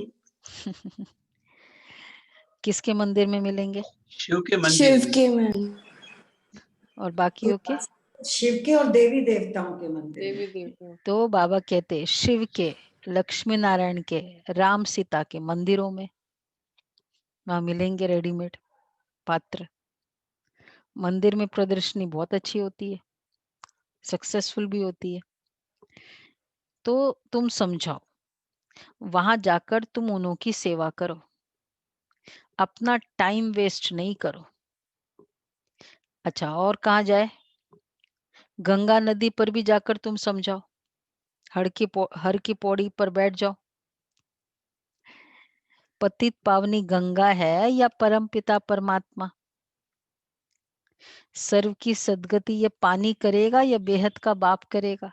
किसके मंदिर में मिलेंगे? शिव के मंदिर शिव में। के मंदिर। और बाकियों के? शिव के और देवी देवताओं के मंदिर देवी में। देवता। तो बाबा कहते हैं शिव के, लक्ष्मी नारायण के, राम सीता के मंदिरों में वहां मिलेंगे रेडीमेड पात्र। मंदिर में प्रदर्शनी बहुत अच्छी होती है, सक्सेसफुल भी होती है। तो तुम समझाओ, वहां जाकर तुम उन्हों की सेवा करो, अपना टाइम वेस्ट नहीं करो। अच्छा, और कहाँ जाए? गंगा नदी पर भी जाकर तुम समझाओ, हर की पौड़ी पर बैठ जाओ। पतित पावनी गंगा है या परम पिता परमात्मा? सर्व की सदगति ये पानी करेगा या बेहद का बाप करेगा?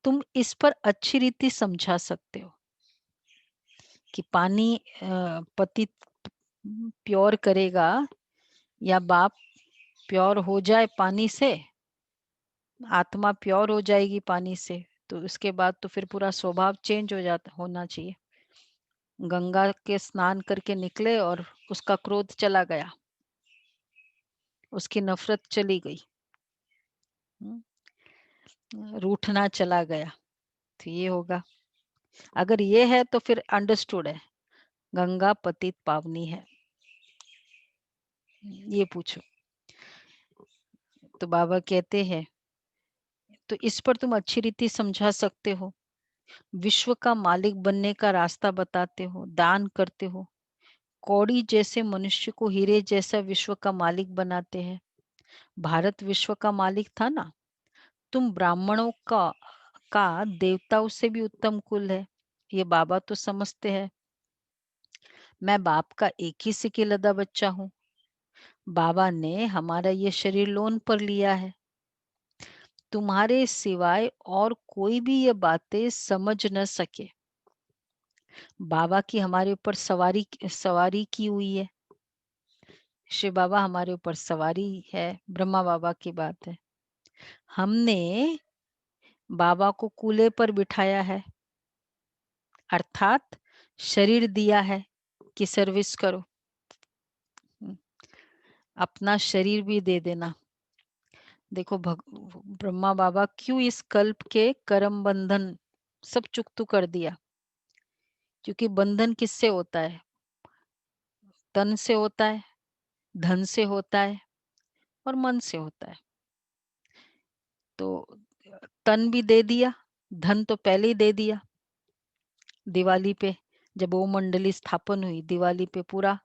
तुम इस पर अच्छी रीति समझा सकते हो कि पानी पतित प्योर करेगा या बाप प्योर हो जाए पानी से, आत्मा प्योर हो जाएगी पानी से, तो उसके बाद तो फिर पूरा स्वभाव चेंज हो जाता होना चाहिए। गंगा के स्नान करके निकले और उसका क्रोध चला गया, उसकी नफरत चली गई, रूठना चला गया, तो ये होगा। अगर ये है तो फिर अंडरस्टूड है, गंगा पतित पावनी है। ये पूछो तो बाबा कहते हैं, तो इस पर तुम अच्छी रीति समझा सकते हो, विश्व का मालिक बनने का रास्ता बताते हो, दान करते हो, कौड़ी जैसे मनुष्य को हीरे जैसा विश्व का मालिक बनाते हैं। भारत विश्व का मालिक था ना, तुम ब्राह्मणों का देवताओं से भी उत्तम कुल है, ये बाबा तो समझते हैं। मैं बाप का एक ही सिके लदा बच्चा हूँ। बाबा ने हमारा ये शरीर लोन पर लिया है। तुम्हारे सिवाय और कोई भी ये बातें समझ न सके। बाबा की हमारे ऊपर सवारी की हुई है। शिव बाबा हमारे ऊपर सवारी है, ब्रह्मा बाबा की बात है। हमने बाबा को कूले पर बिठाया है, अर्थात शरीर दिया है कि सर्विस करो। अपना शरीर भी दे देना। देखो ब्रह्मा बाबा क्यों इस कल्प के कर्म बंधन सब चुकतू कर दिया, क्योंकि बंधन किससे होता है? तन से होता है, धन से होता है और मन से होता है। तो तन भी दे दिया, धन तो पहले ही दे दिया। दिवाली पे जब ओम मंडली स्थापन हुई, दिवाली पे पूरा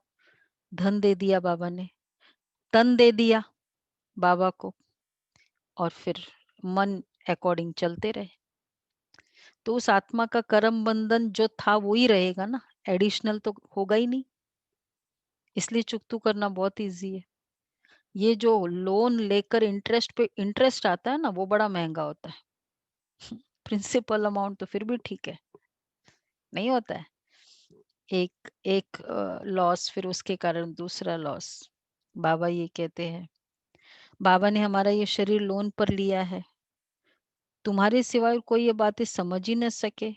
धन दे दिया बाबा ने, तन दे दिया बाबा को, और फिर मन अकॉर्डिंग चलते रहे। तो उस आत्मा का कर्म बंधन जो था वो ही रहेगा ना, एडिशनल तो होगा ही नहीं। इसलिए चुकतू करना बहुत इजी है। ये जो लोन लेकर इंटरेस्ट पे इंटरेस्ट आता है ना, वो बड़ा महंगा होता है। प्रिंसिपल अमाउंट तो फिर भी ठीक है, नहीं होता है। एक एक लॉस, फिर उसके कारण दूसरा लॉस। बाबा ये कहते हैं, बाबा ने हमारा ये शरीर लोन पर लिया है, तुम्हारे सिवाय कोई ये बातें समझ ही न सके।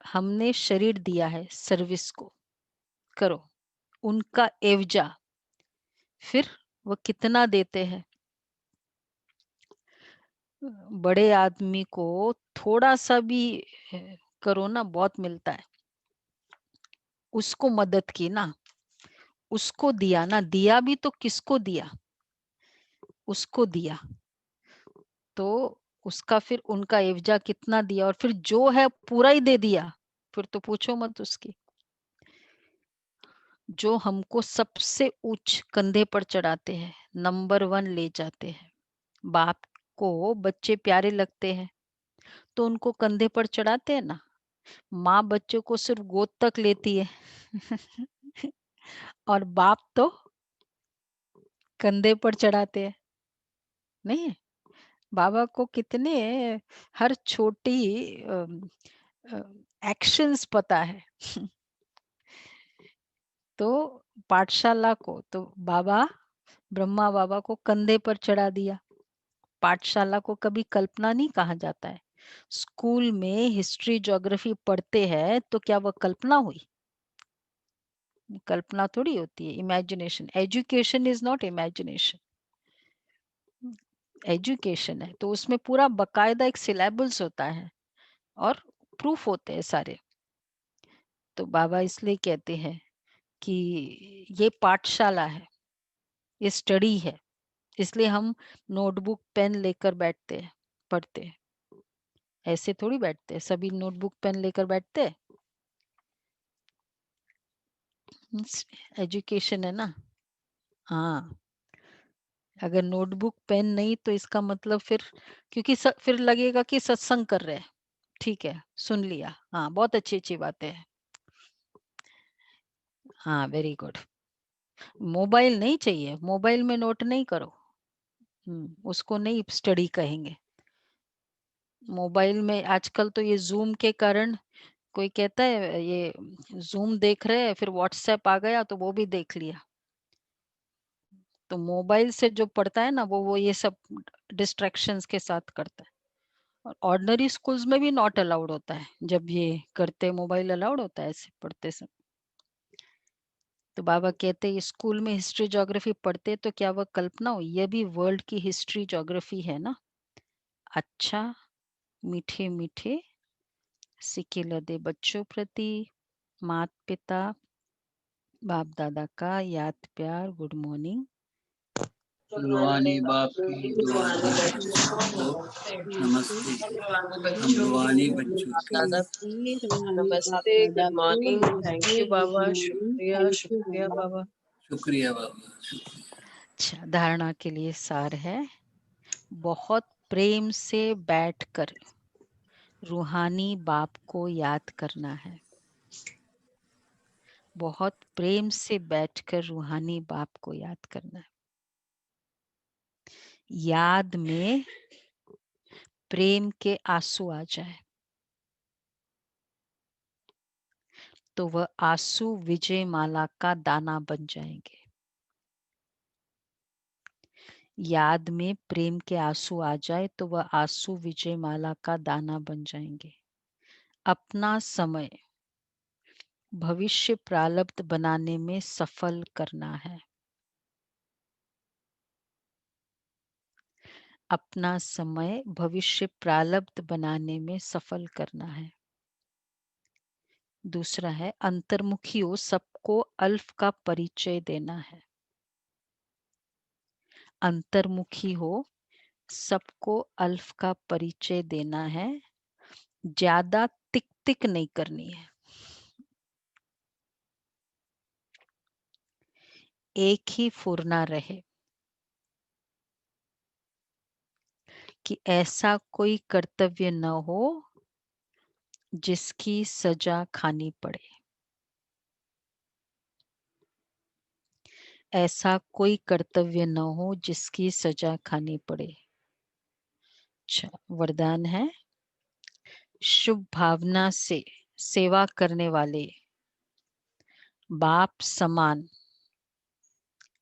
हमने शरीर दिया है, सर्विस को करो, उनका एवजा। फिर वो कितना देते हैं? बड़े आदमी को थोड़ा सा भी करो ना, बहुत मिलता है। उसको मदद की ना, उसको दिया ना, दिया भी तो किसको दिया? उसको दिया, तो उसका फिर उनका एवजा कितना दिया, और फिर जो है पूरा ही दे दिया, फिर तो पूछो मत उसकी। जो हमको सबसे उच्च कंधे पर चढ़ाते हैं, नंबर 1 ले जाते हैं। बाप को बच्चे प्यारे लगते हैं तो उनको कंधे पर चढ़ाते हैं ना। माँ बच्चों को सिर्फ गोद तक लेती है और बाप तो कंधे पर चढ़ाते हैं, नहीं है? बाबा को कितने हर छोटी एक्शंस पता है। तो पाठशाला को तो बाबा, ब्रह्मा बाबा को कंधे पर चढ़ा दिया। पाठशाला को कभी कल्पना नहीं कहा जाता है। स्कूल में हिस्ट्री ज्योग्राफी पढ़ते हैं तो क्या वह कल्पना हुई? कल्पना थोड़ी होती है, imagination. Education is not imagination, education है तो उसमें पूरा बकायदा एक सिलेबस होता है और प्रूफ होते हैं सारे। तो बाबा इसलिए कहते हैं कि ये पाठशाला है, ये स्टडी है, इसलिए हम नोटबुक पेन लेकर बैठते हैं, पढ़ते हैं। ऐसे थोड़ी बैठते हैं, सभी नोटबुक पेन लेकर बैठते हैं? एजुकेशन है ना। हाँ, अगर नोटबुक पेन नहीं तो इसका मतलब फिर, क्योंकि फिर लगेगा कि सत्संग कर रहे हैं। ठीक है, सुन लिया। हाँ, बहुत अच्छी बातें हैं। हाँ, वेरी गुड। मोबाइल नहीं चाहिए, मोबाइल में नोट नहीं करो। उसको नहीं स्टडी कहेंगे। मोबाइल में आजकल तो ये जूम के कारण कोई कहता है ये जूम देख रहे हैं, फिर व्हाट्सएप आ गया तो वो भी देख लिया। तो मोबाइल से जो पढ़ता है ना वो ये सब डिस्ट्रैक्शंस के साथ करता है। और ऑर्डिनरी स्कूल्स में भी नॉट अलाउड होता है, जब ये करते मोबाइल अलाउड होता है ऐसे पढ़ते समय। तो बाबा कहते हैं स्कूल में हिस्ट्री ज्योग्राफी पढ़ते तो क्या वह कल्पना हो, यह भी वर्ल्ड की हिस्ट्री ज्योग्राफी है ना। अच्छा, मीठे मीठे सिक्के लदे बच्चों प्रति माता पिता बाप दादा का याद प्यार गुड मॉर्निंग। रूहानी बाप की दुआ को नमस्ते। हम रूहानी बच्चों दादा की नमस्ते, गुड मॉर्निंग, थैंक यू बाबा, शुक्रिया शुक्रिया बाबा। शुक्रिया बाबा, शुक्रिया। अच्छा, धारणा के लिए सार है, बहुत प्रेम से बैठकर रूहानी बाप को याद करना है। बहुत प्रेम से बैठकर रूहानी बाप को याद करना है। याद में प्रेम के आंसू आ जाए तो वह आंसू विजय माला का दाना बन जाएंगे। याद में प्रेम के आंसू आ जाए तो वह आंसू विजय माला का दाना बन जाएंगे। अपना समय भविष्य प्रारब्ध बनाने में सफल करना है। अपना समय भविष्य प्रारब्ध बनाने में सफल करना है। दूसरा है, अंतर्मुखी हो सबको अल्फ का परिचय देना है। अंतर्मुखी हो सबको अल्फ का परिचय देना है। ज्यादा टिक टिक नहीं करनी है। एक ही फुरना रहे कि ऐसा कोई कर्तव्य न हो जिसकी सजा खानी पड़े। ऐसा कोई कर्तव्य न हो जिसकी सजा खानी पड़े। अच्छा, वरदान है, शुभ भावना से सेवा करने वाले बाप समान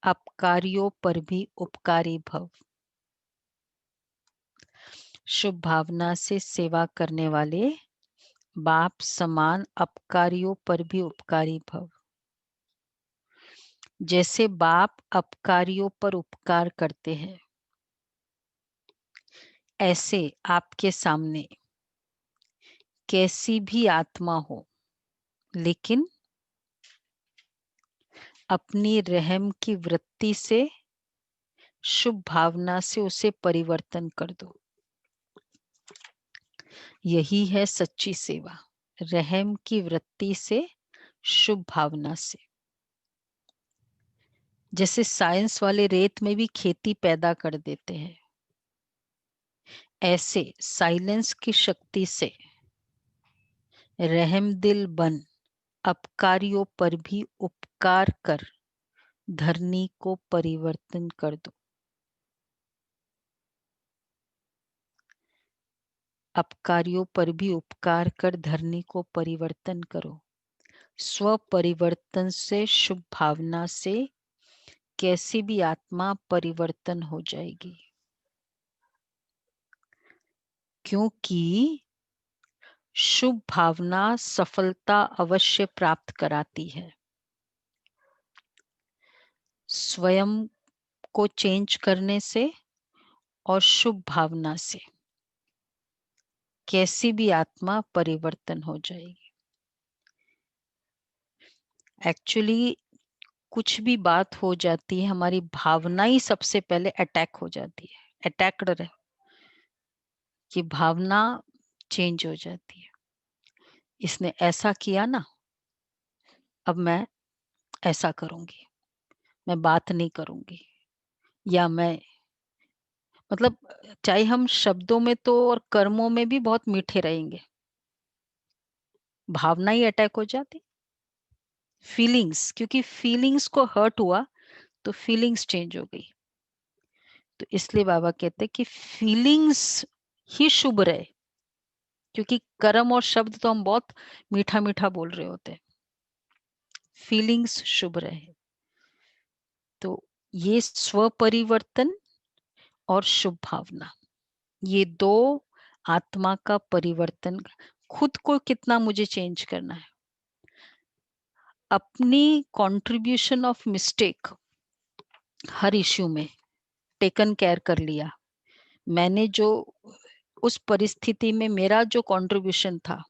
अपकारियों पर भी उपकारी भव। शुभ भावना से सेवा करने वाले बाप समान अपकारियों पर भी उपकारी भव। जैसे बाप अपकारियों पर उपकार करते हैं, ऐसे आपके सामने कैसी भी आत्मा हो, लेकिन अपनी रहम की वृत्ति से शुभ भावना से उसे परिवर्तन कर दो। यही है सच्ची सेवा, रहम की वृत्ति से शुभ भावना से। जैसे साइंस वाले रेत में भी खेती पैदा कर देते हैं, ऐसे साइलेंस की शक्ति से रहम दिल बन अपकारियों पर भी उपकार कर धरनी को परिवर्तन कर दो। अपकारियों पर भी उपकार कर धरनी को परिवर्तन करो। स्व परिवर्तन से शुभ भावना से कैसी भी आत्मा परिवर्तन हो जाएगी, क्योंकि शुभ भावना सफलता अवश्य प्राप्त कराती है। स्वयं को चेंज करने से और शुभ भावना से कैसी भी आत्मा परिवर्तन हो जाएगी। एक्चुअली कुछ भी बात हो जाती है, हमारी भावना ही सबसे पहले अटैक हो जाती है, अटैक्ड रहे कि भावना चेंज हो जाती है। इसने ऐसा किया ना, अब मैं ऐसा करूंगी, मैं बात नहीं करूंगी, या मैं, मतलब चाहे हम शब्दों में तो और कर्मों में भी बहुत मीठे रहेंगे, भावना ही अटैक हो जाती, फीलिंग्स, क्योंकि फीलिंग्स को हर्ट हुआ तो फीलिंग्स चेंज हो गई। तो इसलिए बाबा कहते हैं कि फीलिंग्स ही शुभ रहे, क्योंकि कर्म और शब्द तो हम बहुत मीठा मीठा बोल रहे होते हैं, फीलिंग्स शुभ रहे। तो ये स्व परिवर्तन और शुभ भावना, ये दो आत्मा का परिवर्तन, खुद को कितना मुझे चेंज करना है, अपनी contribution of mistake her issue में टेकन केयर कर लिया, मैंने जो उस परिस्थिति में मेरा जो कंट्रीब्यूशन था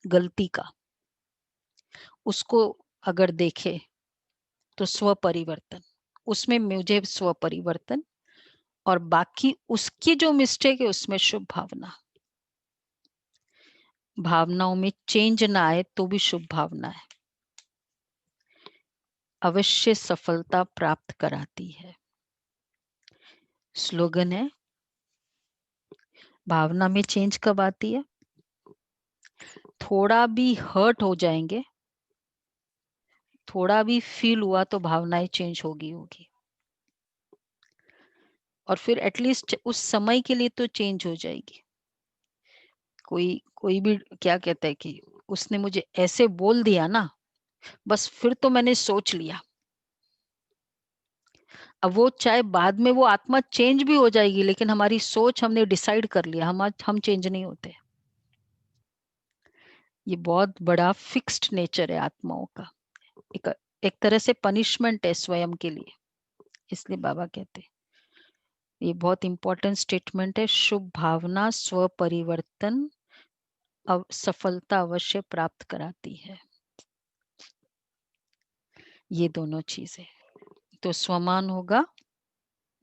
गलती का, उसको अगर देखे तो स्व परिवर्तन, उसमें मुझे स्व परिवर्तन, और बाकी उसकी जो मिस्टेक है उसमें शुभ भावना, भावनाओं में चेंज ना आए तो भी शुभ भावना है, अवश्य सफलता प्राप्त कराती है। स्लोगन है, भावना में चेंज कब आती है, थोड़ा भी हर्ट हो जाएंगे, थोड़ा भी फील हुआ तो भावनाएं चेंज होगी, और फिर एटलीस्ट उस समय के लिए तो चेंज हो जाएगी। कोई भी क्या कहता है कि उसने मुझे ऐसे बोल दिया ना, बस फिर तो मैंने सोच लिया, अब वो चाहे बाद में वो आत्मा चेंज भी हो जाएगी, लेकिन हमारी सोच, हमने डिसाइड कर लिया, हम चेंज नहीं होते। ये बहुत बड़ा फिक्स्ड नेचर है आत्माओं का, एक तरह से पनिशमेंट है स्वयं के लिए। इसलिए बाबा कहते हैं, ये बहुत इंपॉर्टेंट स्टेटमेंट है, शुभ भावना स्व परिवर्तन सफलता अवश्य प्राप्त कराती है, ये दोनों चीजें। तो स्वमान होगा,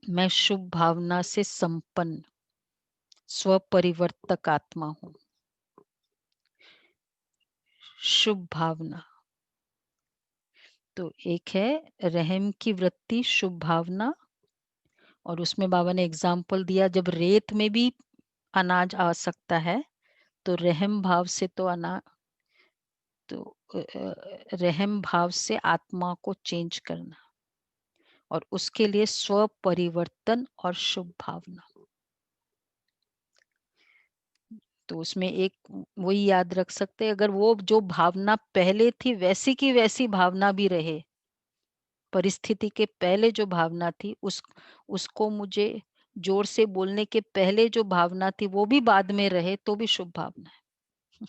मैं शुभ भावना से संपन्न स्व परिवर्तक आत्मा हूं। शुभ भावना, तो एक है रहम की वृत्ति, शुभ भावना, और उसमें बाबा ने एग्जाम्पल दिया, जब रेत में भी अनाज आ सकता है तो रहम भाव से तो रहम भाव से आत्मा को चेंज करना, और उसके लिए स्व परिवर्तन और शुभ भावना। तो उसमें एक वही याद रख सकते हैं, अगर वो जो भावना पहले थी वैसी की वैसी भावना भी रहे, परिस्थिति के पहले जो भावना थी उसको मुझे जोर से बोलने के पहले जो भावना थी वो भी बाद में रहे, तो भी शुभ भावना है।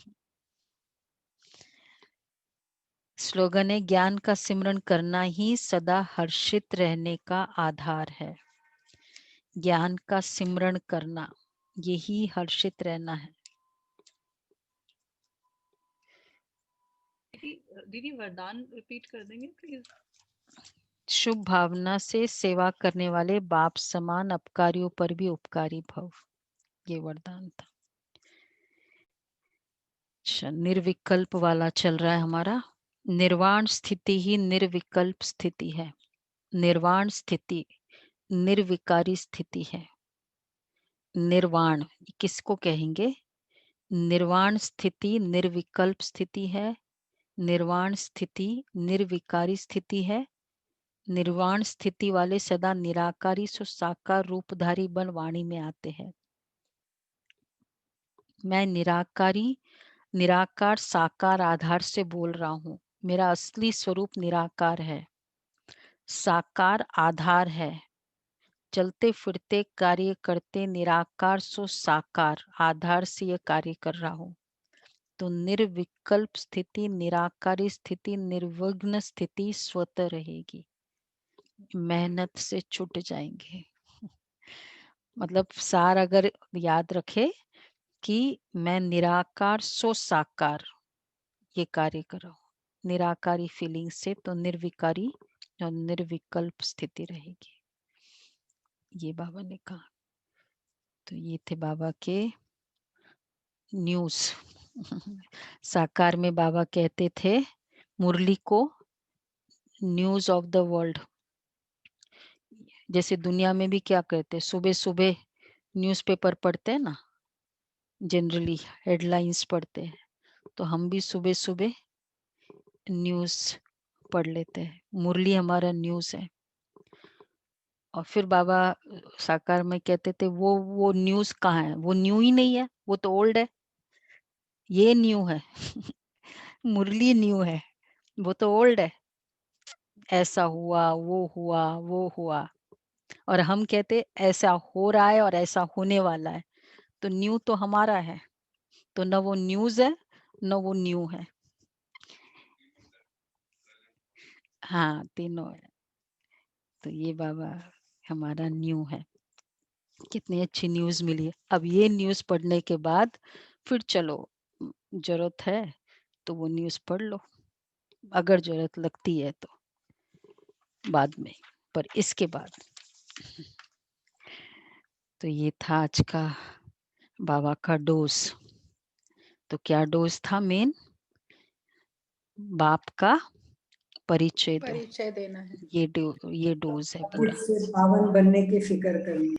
स्लोगन है, ज्ञान का सिमरन करना ही सदा हर्षित रहने का आधार है। ज्ञान का सिमरन करना, यही हर्षित रहना है। दीदी वरदान रिपीट कर देंगे प्लीज। शुभ भावना से सेवा करने वाले बाप समान अपकारियों पर भी उपकारी भव, ये वरदान था। अच्छा, निर्विकल्प वाला चल रहा है हमारा। निर्वाण स्थिति ही निर्विकल्प स्थिति है। निर्वाण स्थिति निर्विकारी स्थिति है। निर्वाण किसको कहेंगे? निर्वाण स्थिति निर्विकल्प स्थिति है, निर्वाण स्थिति निर्विकारी स्थिति है। निर्वाण स्थिति वाले सदा निराकारी सो साकार रूपधारी बन वाणी में आते हैं। मैं निराकार साकार आधार से बोल रहा हूँ, मेरा असली स्वरूप निराकार है, साकार आधार है, चलते फिरते कार्य करते निराकार सो साकार आधार से यह कार्य कर रहा हूँ। तो निर्विकल्प स्थिति, निराकारी स्थिति, निर्विघ्न स्थिति स्वतः रहेगी, मेहनत से छूट जाएंगे। मतलब सार अगर याद रखे कि मैं निराकार सो साकार ये कार्य कर रहा हूँ, निराकारी फीलिंग से, तो निर्विकारी और निर्विकल्प स्थिति रहेगी, ये बाबा ने कहा। तो ये थे बाबा के न्यूज। साकार में बाबा कहते थे मुरली को न्यूज ऑफ द वर्ल्ड, जैसे दुनिया में भी क्या कहते हैं, सुबह सुबह न्यूज़पेपर पढ़ते हैं ना, जनरली हेडलाइंस पढ़ते हैं, तो हम भी सुबह सुबह न्यूज़ पढ़ लेते हैं। मुरली हमारा न्यूज़ है। और फिर बाबा साकार में कहते थे वो न्यूज़ कहाँ है, वो न्यू ही नहीं है, वो तो ओल्ड है, ये न्यू है। मुरली न्यू है, वो तो ओल्ड है। ऐसा हुआ, वो हुआ, और हम कहते ऐसा हो रहा है और ऐसा होने वाला है, तो न्यू तो हमारा है, तो न वो न्यूज़ है न वो न्यू है। हाँ, तीनों है। तो ये बाबा हमारा न्यू है। कितनी अच्छी न्यूज़ मिली है। अब ये न्यूज़ पढ़ने के बाद फिर चलो जरूरत है तो वो न्यूज़ पढ़ लो, अगर जरूरत लगती है तो बाद में, पर इसके बाद। तो ये था आज का बाबा का डोज। तो क्या डोज था मेन? बाप का परिचय दो, परिचय देना है। ये डोज है फिर पूरा। से पावन बनने की फिक्र करनी।